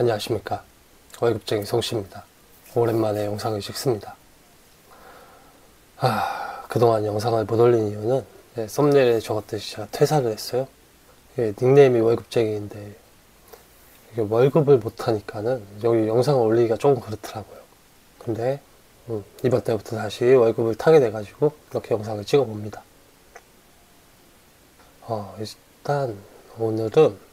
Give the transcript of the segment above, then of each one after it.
안녕하십니까, 월급쟁이 송씨입니다. 오랜만에 영상을 찍습니다. 그동안 영상을 못 올린 이유는 썸네일에 적었듯이 제가 퇴사를 했어요. 닉네임이 월급쟁이인데 이게 월급을 못하니까는 여기 영상을 올리기가 조금 그렇더라고요. 근데 이번 때부터 다시 월급을 타게 돼가지고 이렇게 영상을 찍어 봅니다. 일단 오늘은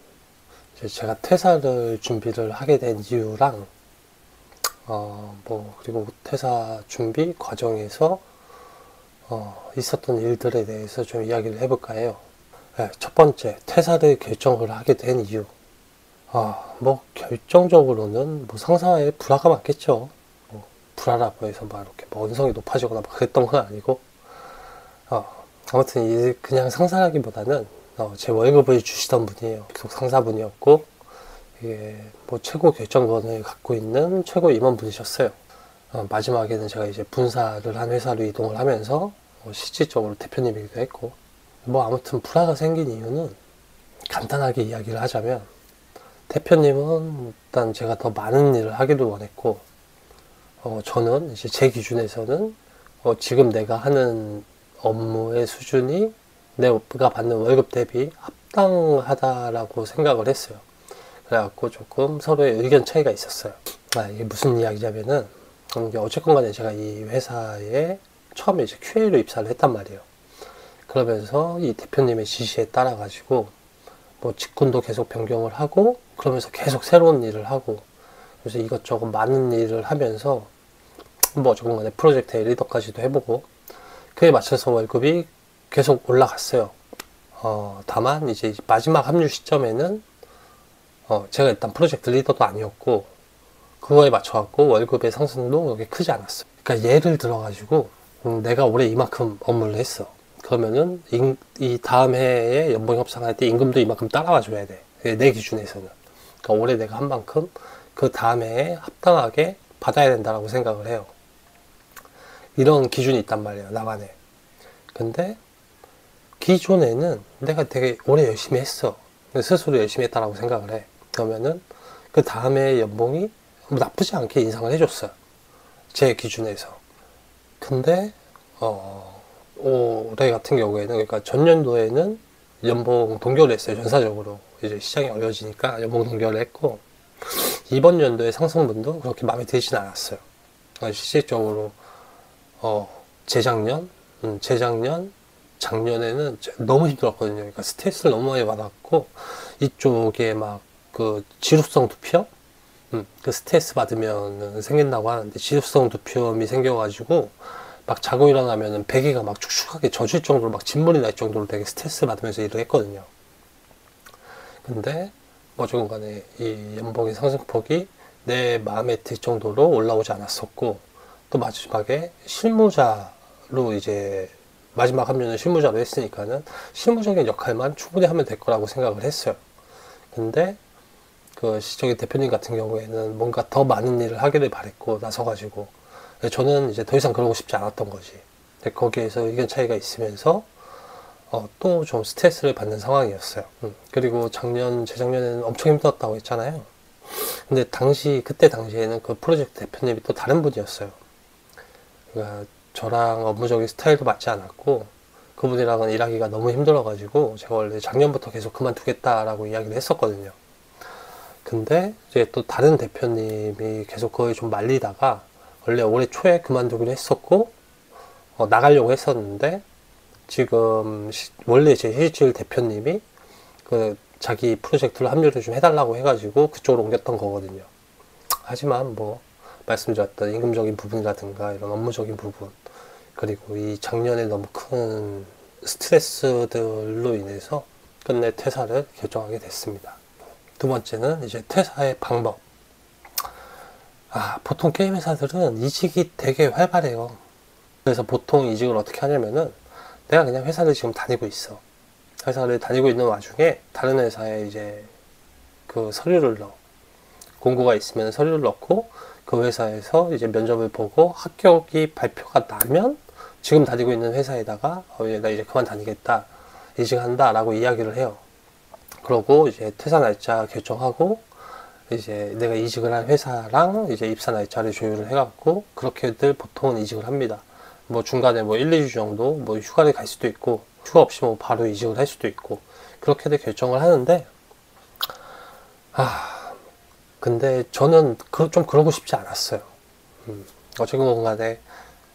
제가 퇴사를 준비를 하게 된 이유랑 그리고 퇴사 준비 과정에서 있었던 일들에 대해서 좀 이야기를 해볼까 해요. 첫 번째, 퇴사를 결정을 하게 된 이유. 결정적으로는 상사의 불화가 많겠죠. 불화라고 해서 이렇게 언성이 높아지거나 그랬던 건 아니고, 아무튼 그냥 상사라기보다는 제 월급을 주시던 분이에요. 계속 상사분이었고, 이게 최고 결정권을 갖고 있는 최고 임원분이셨어요. 마지막에는 제가 이제 분사를 한 회사로 이동을 하면서 실질적으로 대표님이기도 했고, 아무튼 불화가 생긴 이유는 간단하게 이야기를 하자면, 대표님은 일단 제가 더 많은 일을 하기를 원했고, 저는 이제 제 기준에서는 지금 내가 하는 업무의 수준이 내가 받는 월급 대비 합당하다라고 생각을 했어요. 그래갖고 조금 서로의 의견 차이가 있었어요. 이게 무슨 이야기냐면은, 어쨌건 간에 제가 이 회사에 처음에 이제 QA로 입사를 했단 말이에요. 그러면서 이 대표님의 지시에 따라가지고, 직군도 계속 변경을 하고, 그러면서 계속 새로운 일을 하고, 그래서 이것저것 많은 일을 하면서, 어쨌건 간에 프로젝트의 리더까지도 해보고, 그에 맞춰서 월급이 계속 올라갔어요. 다만, 이제 마지막 합류 시점에는, 제가 일단 프로젝트 리더도 아니었고, 그거에 맞춰갖고 월급의 상승도 그렇게 크지 않았어요. 그러니까 예를 들어가지고, 내가 올해 이만큼 업무를 했어. 그러면은, 이 다음 해에 연봉 협상할 때 임금도 이만큼 따라와 줘야 돼. 내 기준에서는. 그러니까 올해 내가 한 만큼 그 다음 해에 합당하게 받아야 된다라고 생각을 해요. 이런 기준이 있단 말이에요, 나만의. 근데, 기존에는 내가 되게 오래 열심히 했어. 스스로 열심히 했다라고 생각을 해. 그러면은, 그 다음에 연봉이 나쁘지 않게 인상을 해줬어요. 제 기준에서. 근데, 올해 같은 경우에는, 그러니까 전년도에는 연봉 동결을 했어요, 전사적으로. 이제 시장이 어려워지니까 연봉 동결을 했고, 이번 연도의 상승분도 그렇게 마음에 들진 않았어요. 실질적으로, 재작년, 작년에는 너무 힘들었거든요. 그러니까 스트레스를 너무 많이 받았고, 이쪽에 지루성 두피염? 그 스트레스 받으면 생긴다고 하는데, 지루성 두피염이 생겨가지고, 자고 일어나면은 베개가 축축하게 젖을 정도로 진물이 날 정도로 되게 스트레스 받으면서 일을 했거든요. 근데, 어쨌든 간에 이 연봉의 상승폭이 내 마음에 들 정도로 올라오지 않았었고, 또 마지막에 실무자로 이제, 마지막 합류는 실무자로 했으니까는 실무적인 역할만 충분히 하면 될 거라고 생각을 했어요. 근데 저기 대표님 같은 경우에는 뭔가 더 많은 일을 하기를 바랬고 나서가지고, 저는 이제 더 이상 그러고 싶지 않았던 거지. 거기에서 의견 차이가 있으면서 또 좀 스트레스를 받는 상황이었어요. 그리고 재작년에는 엄청 힘들었다고 했잖아요. 근데 그때 당시에는 그 프로젝트 대표님이 또 다른 분이었어요. 그러니까 저랑 업무적인 스타일도 맞지 않았고, 그분이랑은 일하기가 너무 힘들어가지고 제가 원래 작년부터 계속 그만두겠다라고 이야기를 했었거든요. 근데 이제 또 다른 대표님이 계속 그거에 좀 말리다가 원래 올해 초에 그만두기로 했었고, 나가려고 했었는데, 지금 원래 제 실질 대표님이 자기 프로젝트를 합류를 좀 해달라고 해가지고 그쪽으로 옮겼던 거거든요. 하지만 말씀드렸던 임금적인 부분이라든가 이런 업무적인 부분, 그리고 이 작년에 너무 큰 스트레스들로 인해서 끝내 퇴사를 결정하게 됐습니다. 두 번째는 이제 퇴사의 방법. 보통 게임 회사들은 이직이 되게 활발해요. 그래서 보통 이직을 어떻게 하냐면은, 내가 그냥 회사를 지금 다니고 있어. 회사를 다니고 있는 와중에 다른 회사에 이제 서류를 넣어. 공고가 있으면 서류를 넣고, 그 회사에서 이제 면접을 보고 합격이 발표가 나면 지금 다니고 있는 회사에다가 나 이제 그만 다니겠다, 이직한다 라고 이야기를 해요. 그러고 이제 퇴사 날짜 결정하고 이제 내가 이직을 한 회사랑 이제 입사 날짜를 조율을 해갖고 그렇게들 보통은 이직을 합니다. 뭐 중간에 뭐 1, 2주 정도 뭐 휴가를 갈 수도 있고 휴가 없이 뭐 바로 이직을 할 수도 있고 그렇게들 결정을 하는데 근데 저는 좀 그러고 싶지 않았어요. 어쨌건 간에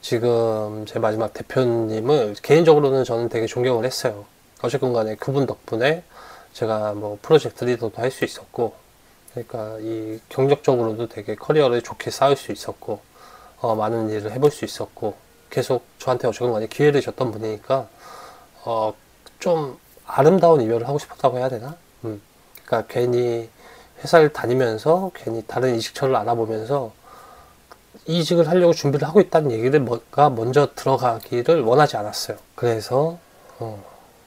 지금 제 마지막 대표님을 개인적으로는 저는 되게 존경을 했어요. 어쨌건 간에 그분 덕분에 제가 뭐 프로젝트 리더도 할 수 있었고, 그러니까 이 경력적으로도 되게 커리어를 좋게 쌓을 수 있었고, 많은 일을 해볼 수 있었고, 계속 저한테 어쨌건 간에 기회를 줬던 분이니까, 좀 아름다운 이별을 하고 싶었다고 해야 되나? 그러니까 괜히 회사를 다니면서 괜히 다른 이직처를 알아보면서 이직을 하려고 준비를 하고 있다는 얘기를 먼저 들어가기를 원하지 않았어요. 그래서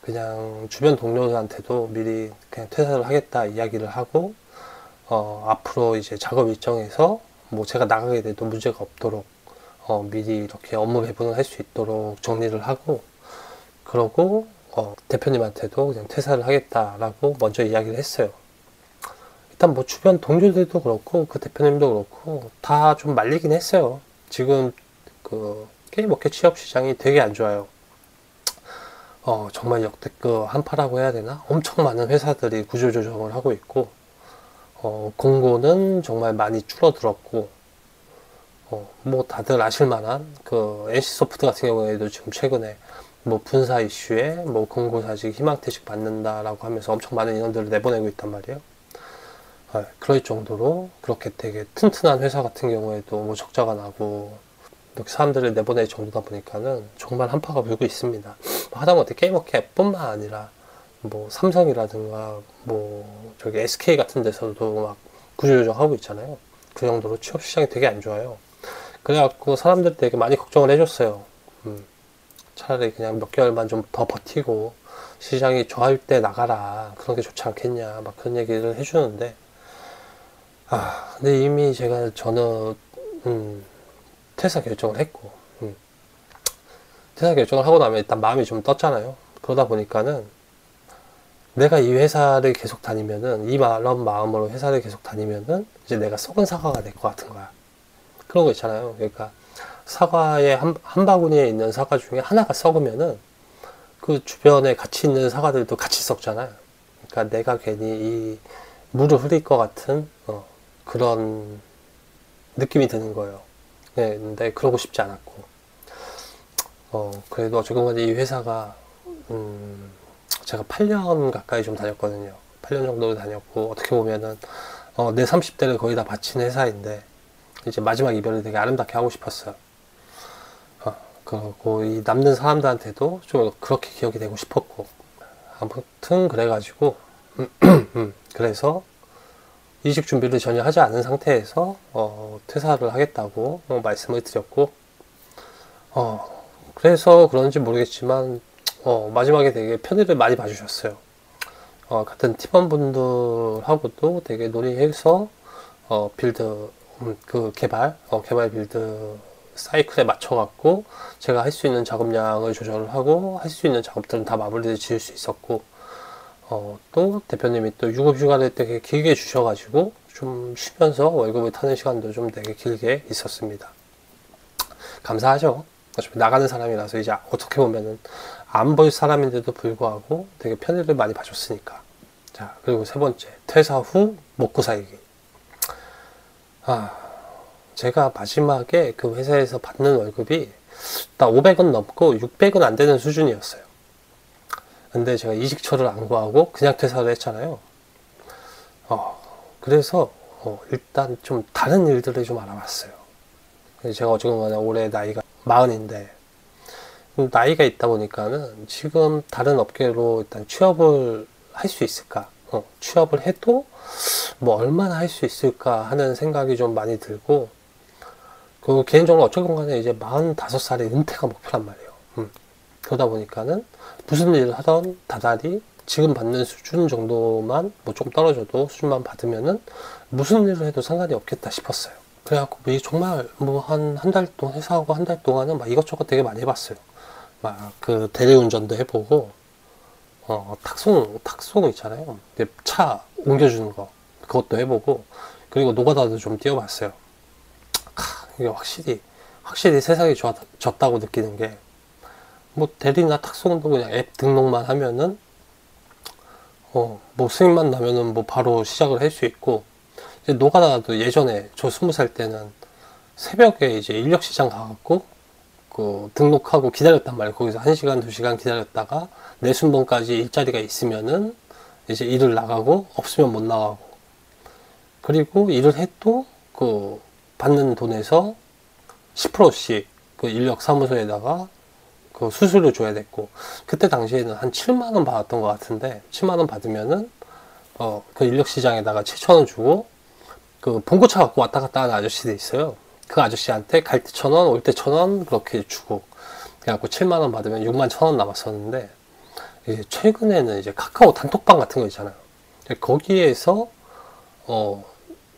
그냥 주변 동료들한테도 미리 그냥 퇴사를 하겠다 이야기를 하고 앞으로 이제 작업 일정에서 뭐 제가 나가게 돼도 문제가 없도록 미리 이렇게 업무 배분을 할 수 있도록 정리를 하고 그러고 대표님한테도 그냥 퇴사를 하겠다라고 먼저 이야기를 했어요. 일단 뭐 주변 동료들도 그렇고 그 대표님도 그렇고 다 좀 말리긴 했어요. 지금 그 게임업계 취업 시장이 되게 안 좋아요. 정말 역대급 한파라고 해야 되나? 엄청 많은 회사들이 구조조정을 하고 있고 공고는 정말 많이 줄어들었고 뭐 다들 아실만한 그 NC소프트 같은 경우에도 지금 최근에 뭐 분사 이슈에 뭐 공고사직 희망퇴직 받는다라고 하면서 엄청 많은 인원들을 내보내고 있단 말이에요. 그럴 정도로 그렇게 되게 튼튼한 회사 같은 경우에도 뭐 적자가 나고 이렇게 사람들을 내보낼 정도다 보니까는 정말 한파가 불고 있습니다. 하다못해 게임업계뿐만 아니라 뭐 삼성이라든가 뭐 저기 SK 같은 데서도 막 구조조정하고 있잖아요. 그 정도로 취업 시장이 되게 안 좋아요. 그래갖고 사람들이 되게 많이 걱정을 해줬어요. 차라리 그냥 몇 개월만 좀 더 버티고 시장이 좋아할 때 나가라. 그런 게 좋지 않겠냐. 막 그런 얘기를 해주는데 근데 이미 저는 퇴사 결정을 했고 퇴사 결정을 하고 나면 일단 마음이 좀 떴잖아요. 그러다 보니까는 내가 이 회사를 계속 다니면은 이런 마음으로 회사를 계속 다니면은 이제 내가 썩은 사과가 될 것 같은 거야. 그런 거 있잖아요. 그러니까 사과의 한 바구니에 있는 사과 중에 하나가 썩으면은 그 주변에 같이 있는 사과들도 같이 썩잖아요. 그러니까 내가 괜히 이 물을 흐릴 것 같은 그런 느낌이 드는 거예요. 네, 근데 그러고 싶지 않았고 그래도 어쨌건 간에 이 회사가 제가 8년 가까이 좀 다녔거든요. 8년 정도 다녔고 어떻게 보면은 내 30대를 거의 다 바친 회사인데 이제 마지막 이별을 되게 아름답게 하고 싶었어요. 그리고 이 남는 사람들한테도 좀 그렇게 기억이 되고 싶었고 아무튼 그래가지고 그래서 이직 준비를 전혀 하지 않은 상태에서 퇴사를 하겠다고 말씀을 드렸고 그래서 그런지 모르겠지만 마지막에 되게 편의를 많이 봐주셨어요. 같은 팀원분들하고도 되게 논의해서 빌드 개발 빌드 사이클에 맞춰갖고 제가 할 수 있는 작업량을 조절을 하고 할 수 있는 작업들은 다 마무리를 지을 수 있었고 또 대표님이 또 유급휴가를 되게 길게 주셔가지고 좀 쉬면서 월급을 타는 시간도 좀 되게 길게 있었습니다. 감사하죠. 어차피 나가는 사람이라서 이제 어떻게 보면은 안 볼 사람인데도 불구하고 되게 편의를 많이 봐줬으니까. 자, 그리고 세 번째, 퇴사 후 먹고 살기. 제가 마지막에 그 회사에서 받는 월급이 딱 500원 넘고 600원 안 되는 수준이었어요. 근데 제가 이직처를 안 구하고 그냥 퇴사를 했잖아요. 그래서 일단 좀 다른 일들을 좀 알아봤어요. 제가 어쨌건 간에 올해 나이가 40인데 나이가 있다 보니까는 지금 다른 업계로 일단 취업을 할 수 있을까? 취업을 해도 뭐 얼마나 할 수 있을까 하는 생각이 좀 많이 들고 그리고 개인적으로 어쨌건 간에 이제 45살의 은퇴가 목표란 말이에요. 그러다 보니까는 무슨 일을 하던 다달이 지금 받는 수준 정도만 뭐 좀 떨어져도 수준만 받으면은 무슨 일을 해도 상관이 없겠다 싶었어요. 그래갖고 정말 뭐 한 달 동안 회사하고 한 달 동안은 막 이것저것 되게 많이 해봤어요. 막 그 대리운전도 해보고 탁송 있잖아요. 차 옮겨주는 거 그것도 해보고 그리고 노가다도 좀 뛰어봤어요. 이게 확실히 세상이 좋아졌다고 느끼는 게, 뭐 대리나 탁송도 그냥 앱 등록만 하면은 뭐 수익만 나면은 뭐 바로 시작을 할 수 있고, 이제 노가다도 예전에 저 20살 때는 새벽에 이제 인력시장 가갖고 그 등록하고 기다렸단 말이에요. 거기서 1시간 2시간 기다렸다가 내 순번까지 일자리가 있으면은 이제 일을 나가고, 없으면 못 나가고, 그리고 일을 해도 그 받는 돈에서 10%씩 그 인력 사무소에다가 그 수수료 줘야 됐고, 그때 당시에는 한 7만원 받았던 것 같은데, 7만원 받으면은 그 인력 시장에다가 7천원 주고, 그 봉고차 갖고 왔다 갔다 하는 아저씨도 있어요. 그 아저씨한테 갈 때 1,000원, 올 때 1,000원 그렇게 주고, 그래갖고 7만원 받으면 6만 1,000원 남았었는데, 이제 최근에는 이제 카카오 단톡방 같은 거 있잖아요. 거기에서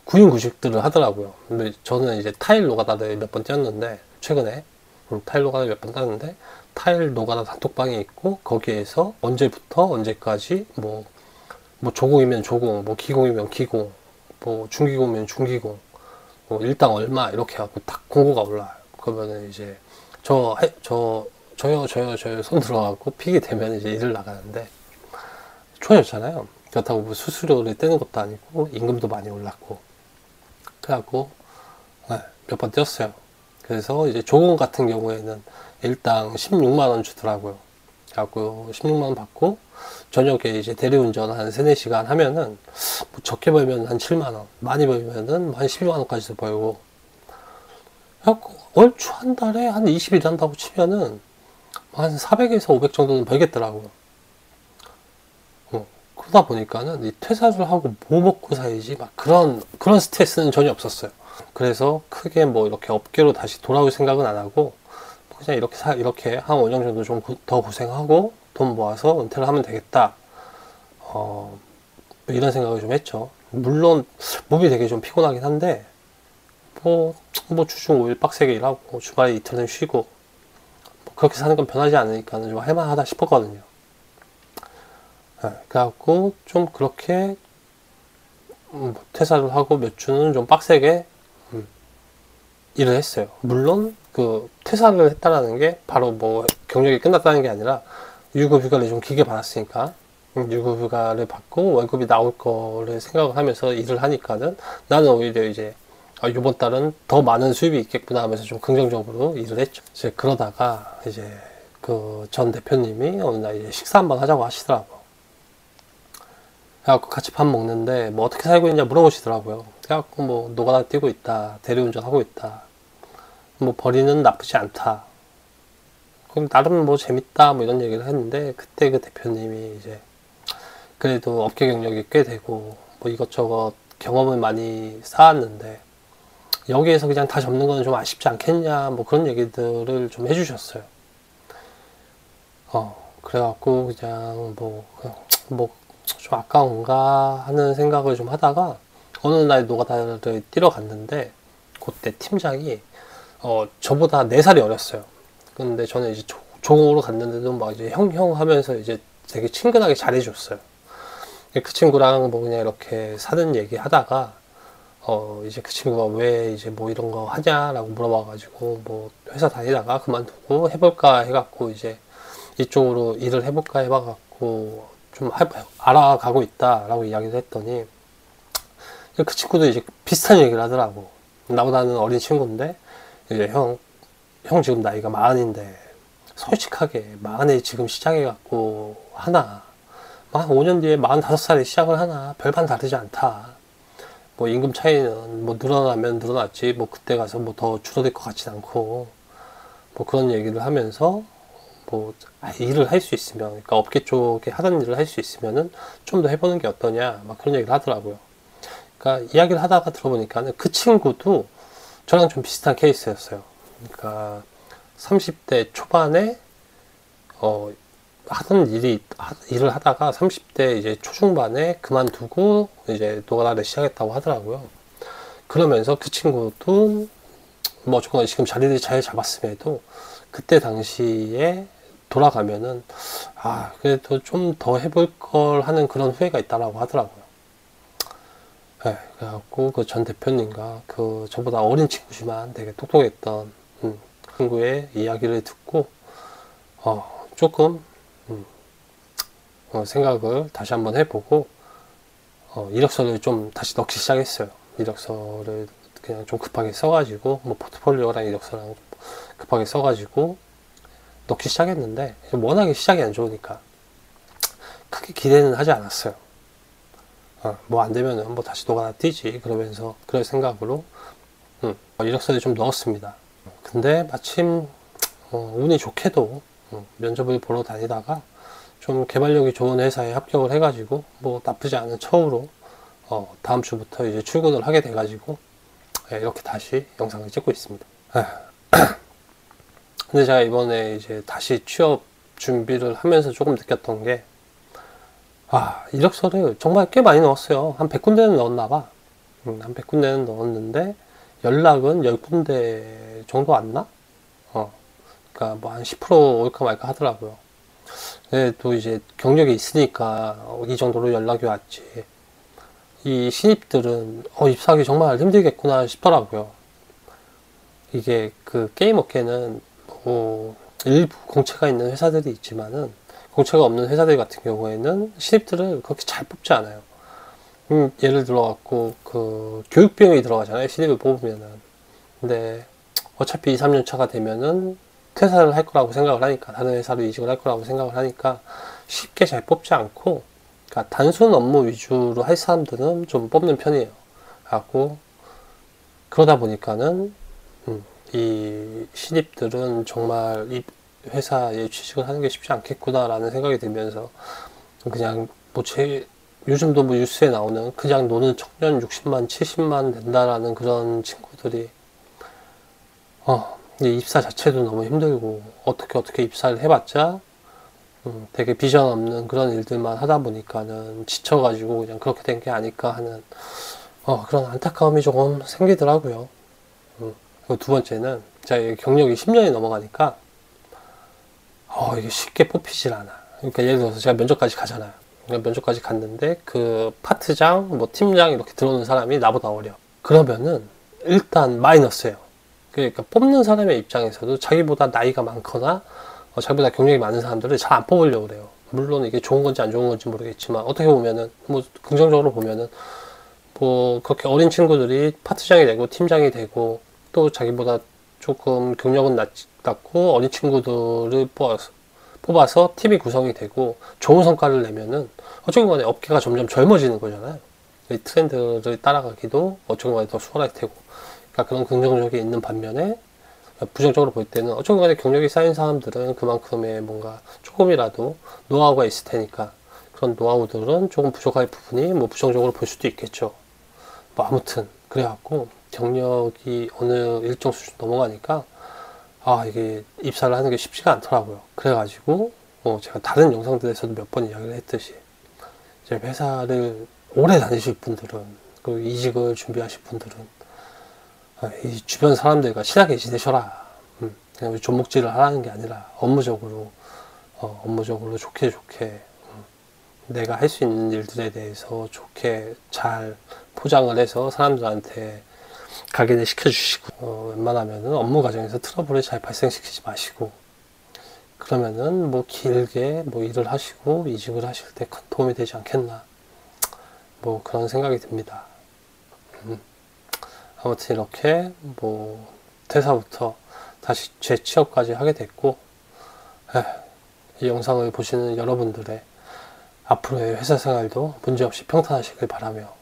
구인구직들을 하더라고요. 근데 저는 이제 타일 노가다를 몇 번 뛰었는데, 최근에 타일 노가다 몇 번 땄는데, 타일 노가다 단톡방이 있고, 거기에서 언제부터 언제까지 뭐 조공이면 조공, 뭐 기공이면 기공, 뭐 중기공이면 중기공, 뭐 일당 얼마 이렇게 해갖고 딱 공고가 올라와요. 그러면은 이제 저요 손 들어가고 픽이 되면 이제 일을 나가는데, 좋아졌잖아요. 그렇다고 뭐 수수료를 떼는 것도 아니고 임금도 많이 올랐고, 그래갖고 몇 번 뛰었어요. 그래서 이제 조공 같은 경우에는 일당 16만원 주더라고요. 그래갖고 16만원 받고, 저녁에 이제 대리운전 한 3, 4시간 하면은, 뭐 적게 벌면 한 7만원, 많이 벌면은 한 12만원까지도 벌고, 그래갖고 얼추 한 달에 한 20일 한다고 치면은 한 400에서 500 정도는 벌겠더라고요. 그러다 보니까는 이 퇴사를 하고 뭐 먹고 살지 막 그런 스트레스는 전혀 없었어요. 그래서 크게 뭐 이렇게 업계로 다시 돌아올 생각은 안 하고, 그냥 이렇게 한 5년 정도 좀 더 고생하고 돈 모아서 은퇴를 하면 되겠다, 이런 생각을 좀 했죠. 물론 몸이 되게 좀 피곤하긴 한데, 뭐 주중 5일 빡세게 일하고 주말에 이틀은 쉬고, 뭐 그렇게 사는 건 변하지 않으니까 좀 할만하다 싶었거든요. 그래갖고 좀 그렇게 퇴사를 하고 몇 주는 좀 빡세게 일을 했어요. 물론 그 퇴사를 했다라는 게 바로 뭐 경력이 끝났다는 게 아니라, 유급휴가를 좀 길게 받았으니까 유급휴가를 받고 월급이 나올 거를 생각을 하면서 일을 하니까는, 나는 오히려 이제 이번 달은 더 많은 수입이 있겠구나 하면서 좀 긍정적으로 일을 했죠. 이제 그러다가 이제 그 전 대표님이 어느 날 이제 식사 한번 하자고 하시더라고요. 그래갖고 같이 밥 먹는데 뭐 어떻게 살고 있냐 물어보시더라고요. 그래갖고 뭐 노가다 뛰고 있다, 대리운전 하고 있다, 뭐 벌이는 나쁘지 않다, 그럼 나름 뭐 재밌다, 뭐 이런 얘기를 했는데, 그때 그 대표님이 이제 그래도 업계 경력이 꽤 되고 뭐 이것저것 경험을 많이 쌓았는데, 여기에서 그냥 다 접는 건 좀 아쉽지 않겠냐, 뭐 그런 얘기들을 좀 해주셨어요. 그래갖고 그냥 뭐 좀 아까운가 하는 생각을 좀 하다가, 어느 날 노가다를 뛰러 갔는데, 그때 팀장이 저보다 4살이 어렸어요. 근데 저는 이제 조공으로 갔는데도 막 이제 형 하면서 이제 되게 친근하게 잘해줬어요. 그 친구랑 뭐 그냥 이렇게 사는 얘기 하다가, 이제 그 친구가 왜 이제 뭐 이런 거 하냐라고 물어봐가지고, 뭐 회사 다니다가 그만두고 해볼까 해갖고 이제 이쪽으로 일을 해볼까 해봐갖고 좀 알아가고 있다라고 이야기를 했더니, 그 친구도 이제 비슷한 얘기를 하더라고. 나보다는 어린 친구인데, 이제 형 지금 나이가 40인데 솔직하게 40에 지금 시작해갖고 하나, 한 5년 뒤에 45살에 시작을 하나, 별반 다르지 않다. 뭐 임금 차이는 뭐 늘어나면 늘어났지, 뭐 그때 가서 뭐 더 줄어들 것 같진 않고, 뭐 그런 얘기를 하면서, 뭐 일을 할 수 있으면, 그러니까 업계 쪽에 하던 일을 할 수 있으면은 좀 더 해보는 게 어떠냐, 막 그런 얘기를 하더라고요. 그러니까 이야기를 하다가 들어보니까는 그 친구도 저랑 좀 비슷한 케이스였어요. 그러니까 30대 초반에 하던 일을 하다가 30대 이제 초중반에 그만두고 이제 노가다를 시작했다고 하더라고요. 그러면서 그 친구도 뭐 어쨌거나 지금 자리를 잘 잡았음에도, 그때 당시에 돌아가면은 그래도 좀 더 해볼 걸 하는 그런 후회가 있다라고 하더라고요. 네, 그래갖고 그 전 대표님과 그 저보다 어린 친구지만 되게 똑똑했던 친구의 이야기를 듣고 조금 생각을 다시 한번 해보고 이력서를 좀 다시 넣기 시작했어요. 이력서를 그냥 좀 급하게 써가지고 뭐 포트폴리오랑 이력서랑 급하게 써가지고 넣기 시작했는데 워낙에 시작이 안 좋으니까 크게 기대는 하지 않았어요. 뭐 안 되면은 뭐 다시 노가다 뛰지 그러면서 그럴 생각으로 이력서를 좀 넣었습니다. 근데 마침 운이 좋게도 면접을 보러 다니다가 좀 개발력이 좋은 회사에 합격을 해가지고 뭐 나쁘지 않은 처우로 다음 주부터 이제 출근을 하게 돼가지고 이렇게 다시 영상을 찍고 있습니다. 근데 제가 이번에 이제 다시 취업 준비를 하면서 조금 느꼈던 게 이력서를 정말 꽤 많이 넣었어요. 한 100군데는 넣었나 봐. 한 100군데는 넣었는데 연락은 10군데 정도 왔나? 그러니까 뭐 한 10% 올까 말까 하더라고요. 근데 또 이제 경력이 있으니까 이 정도로 연락이 왔지. 이 신입들은 입사하기 정말 힘들겠구나 싶더라고요. 이게 그 게임 업계는 뭐 일부 공채가 있는 회사들이 있지만은 공채가 없는 회사들 같은 경우에는 신입들을 그렇게 잘 뽑지 않아요. 예를 들어 갖고 그 교육 비용이 들어가잖아요. 신입을 뽑으면은. 근데 어차피 2, 3년 차가 되면은 퇴사를 할 거라고 생각을 하니까, 다른 회사로 이직을 할 거라고 생각을 하니까 쉽게 잘 뽑지 않고, 그러니까 단순 업무 위주로 할 사람들은 좀 뽑는 편이에요. 그래갖고 그러다 보니까는 이 신입들은 정말 이 회사에 취직을 하는 게 쉽지 않겠구나라는 생각이 들면서 그냥 뭐 요즘도 뭐 뉴스에 나오는 그냥 노는 청년 60만, 70만 된다라는 그런 친구들이 입사 자체도 너무 힘들고 어떻게 입사를 해봤자 되게 비전 없는 그런 일들만 하다 보니까는 지쳐가지고 그냥 그렇게 된 게 아닐까 하는 그런 안타까움이 조금 생기더라고요. 그리고 두 번째는 제가 경력이 10년이 넘어가니까 이게 쉽게 뽑히질 않아. 그러니까 예를 들어서 제가 면접까지 가잖아요. 그러니까 면접까지 갔는데 그 파트장, 뭐 팀장 이렇게 들어오는 사람이 나보다 어려. 그러면은 일단 마이너스예요. 그러니까 뽑는 사람의 입장에서도 자기보다 나이가 많거나 자기보다 경력이 많은 사람들을 잘 안 뽑으려고 그래요. 물론 이게 좋은 건지 안 좋은 건지 모르겠지만 어떻게 보면은 뭐 긍정적으로 보면은 뭐 그렇게 어린 친구들이 파트장이 되고 팀장이 되고 또 자기보다 조금 경력은 낮고 어린 친구들을 뽑아서 팀이 구성이 되고 좋은 성과를 내면은 어쨌든 간에 업계가 점점 젊어지는 거잖아요. 이 트렌드를 따라가기도 어쨌든 간에 더 수월할 테고, 그러니까 그런 긍정적이 있는 반면에 부정적으로 볼 때는 어쨌든 간에 경력이 쌓인 사람들은 그만큼의 뭔가 조금이라도 노하우가 있을 테니까 그런 노하우들은 조금 부족할 부분이 뭐 부정적으로 볼 수도 있겠죠. 뭐 아무튼 그래갖고 경력이 어느 일정 수준 넘어가니까 이게 입사를 하는 게 쉽지가 않더라고요. 그래가지고 제가 다른 영상들에서도 몇 번 이야기를 했듯이 이제 회사를 오래 다니실 분들은, 그리고 이직을 준비하실 분들은 이 주변 사람들과 친하게 지내셔라. 그냥 존목질을 하라는 게 아니라 업무적으로 좋게 내가 할 수 있는 일들에 대해서 좋게 잘 포장을 해서 사람들한테 각인을 시켜주시고, 웬만하면은 업무 과정에서 트러블을 잘 발생시키지 마시고, 그러면은 뭐 길게 뭐 일을 하시고 이직을 하실 때 큰 도움이 되지 않겠나, 뭐 그런 생각이 듭니다. 아무튼 이렇게 뭐 퇴사부터 다시 재취업까지 하게 됐고, 이 영상을 보시는 여러분들의 앞으로의 회사 생활도 문제없이 평탄하시길 바라며,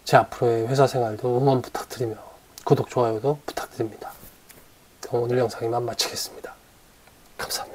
제 앞으로의 회사 생활도 응원 부탁드리며 구독, 좋아요도 부탁드립니다. 그럼 오늘 영상 이만 마치겠습니다. 감사합니다.